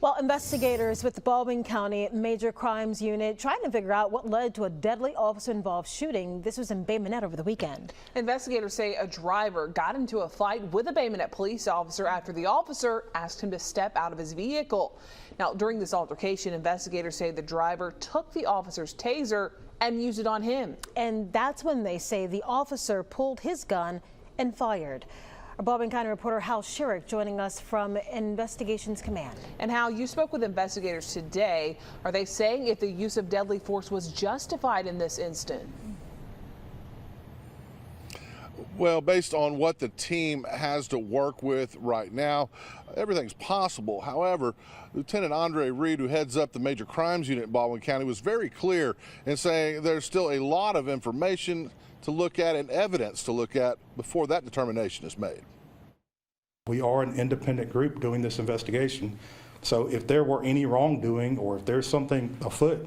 Well, investigators with the Baldwin County Major Crimes Unit trying to figure out what led to a deadly officer-involved shooting. This was in Bay Minette over the weekend. Investigators say a driver got into a fight with a Bay Minette police officer after the officer asked him to step out of his vehicle. Now, during this altercation, investigators say the driver took the officer's taser and used it on him. And that's when they say the officer pulled his gun and fired. Our Baldwin County reporter Hal Sherrick joining us from Investigations Command. And Hal, you spoke with investigators today. Are they saying if the use of deadly force was justified in this incident? Well, based on what the team has to work with right now, everything's possible. However, Lieutenant Andre Reed, who heads up the Major Crimes Unit in Baldwin County, was very clear in saying there's still a lot of information to look at and evidence to look at before that determination is made. We are an independent group doing this investigation. So if there were any wrongdoing or if there's something afoot,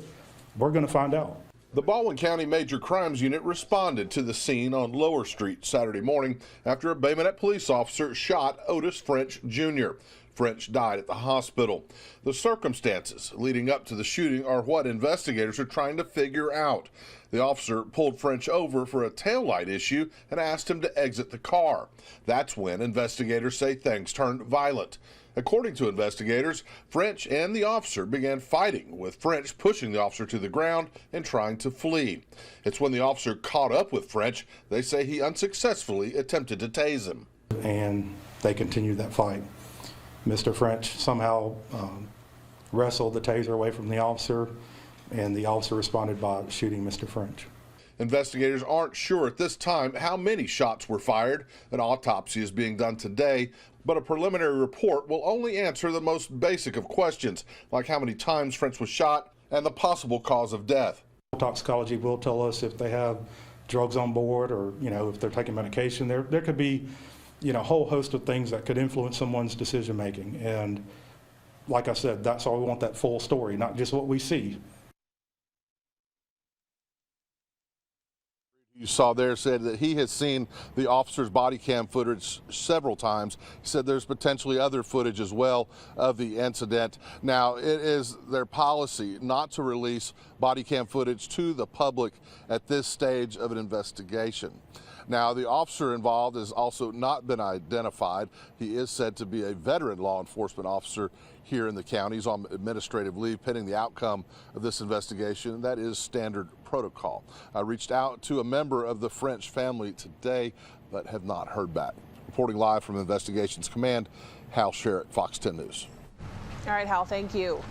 we're going to find out. The Baldwin County Major Crimes Unit responded to the scene on Lower Street Saturday morning after a Bay Minette police officer shot Otis French Jr. French died at the hospital. The circumstances leading up to the shooting are what investigators are trying to figure out. The officer pulled French over for a taillight issue and asked him to exit the car. That's when investigators say things turned violent. According to investigators, French and the officer began fighting, with French pushing the officer to the ground and trying to flee. It's when the officer caught up with French, they say he unsuccessfully attempted to tase him. And they continued that fight. Mr. French somehow wrestled the taser away from the officer, and the officer responded by shooting Mr. French. Investigators aren't sure at this time how many shots were fired. An autopsy is being done today, but a preliminary report will only answer the most basic of questions, like how many times French was shot and the possible cause of death. Toxicology will tell us if they have drugs on board or, if they're taking medication. There could be, a whole host of things that could influence someone's decision making. And like I said, that's why we want that full story, not just what we see. You saw there said that he has seen the officer's body cam footage several times. He said there's potentially other footage as well of the incident. Now, it is their policy not to release body cam footage to the public at this stage of an investigation. Now, the officer involved has also not been identified. He is said to be a veteran law enforcement officer here in the county. He's on administrative leave pending the outcome of this investigation. That is standard protocol. I reached out to a member of the French family today, but have not heard back. Reporting live from Investigations Command, Hal Sherrick, Fox 10 News. All right, Hal, thank you.